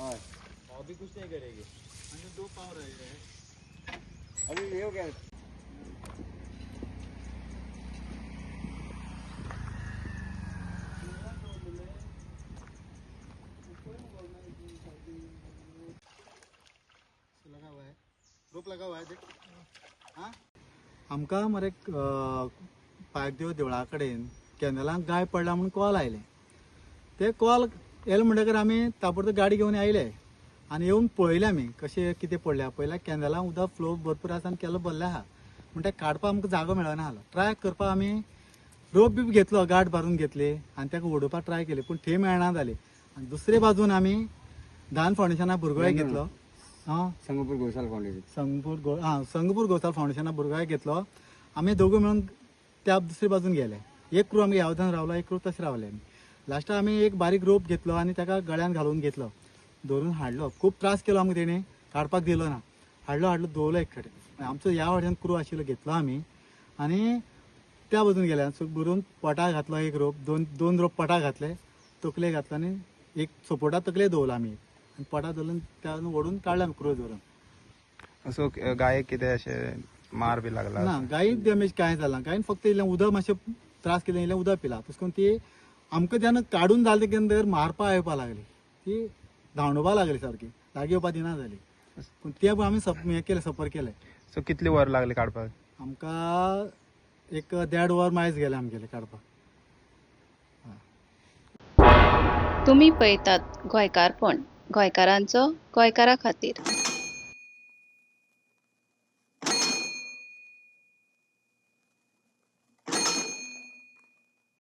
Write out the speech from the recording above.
हाँ अभी कुछ नहीं करेंगे, हमने 2 पाँव रह गए हैं। अभी ये हो गया। लगा हुआ है, रोप लगा हुआ है देख। हाँ आमकां मरे पायदेव देवळा कडेन कॅनलांक गाय पडला म्हणून कॉल आयले. ते कॉल येले म्हणटकर आमी ताबडतोब गाडी घेवन आयले आनी येवन पळयलें आमी कशें कितें पडल्या. पळयल्यार कॅनलांक उदक फ्लो भरपूर आसा आनी केलो भरलें आहा, पूण तें काडपाक आमकां जागो मेळना आसलो. ट्राय करपाक आमी रोप बीप घेतलो, गाठ भरून घेतली आनी ताका ओडोवपाक ट्राय केली, पूण थंय मेळना जाली. आनी दुसरे बाजून आमी दान फावंडेशना भुरगोय घेतलो. संगपूर गोशाल फाउंडेशन. संगपूर गोसाल फावंडेशना भुरगोय घेतलो. आमी दोगूय मेळून त्या दुसरे बाजून गेले. एक क्रू आमगे यावदान रावलो, एक क्रू तशें रावले. लास्टाक आमी एक बारीक रोप घेतलो आनी ताका गळ्यान घालून घेतलो, धरून हाडलो. खूब त्रास केलो आमकां तेणें, काडपाक दिलो ना. हाडलो दवरलो एक कडेन. आमचो ह्या वाटेन क्रू आशिल्लो घेतलो आमी आनी त्या बाजून गेले. भरून पोटाक घातलो एक रोप, दोन रोप पोटाक घातले, तकले घातलो आनी एक सपोर्टाक तकले दवरलो आमी आनी पोटाक दवरून त्या ओडून काडले आमी क्रू धरून. असो गायक कितें अशें मार बी लागला? ना, गायीक डॅमेज कांय जालां. गायीन फक्त इल्लें उदक मातशें त्रास केलें, इल्लें उदक पिलां. तशें करून ती आमकां जेन्ना काडून जालें तेन्ना मारपा येवपाक लागली, ती धांवडोवपाक लागली सारकी, लागीं येवपाक दिना जाली. पूण तें आमी हें केलें, सफर केलें. सो कितली वर लागली काडपाक? आमकां एक 1.5 वर मायज गेले आमगेले काडपाक. तुम्ही पळयतात गोंयकारपण, गोंयकारांचो गोंयकारा खातीर.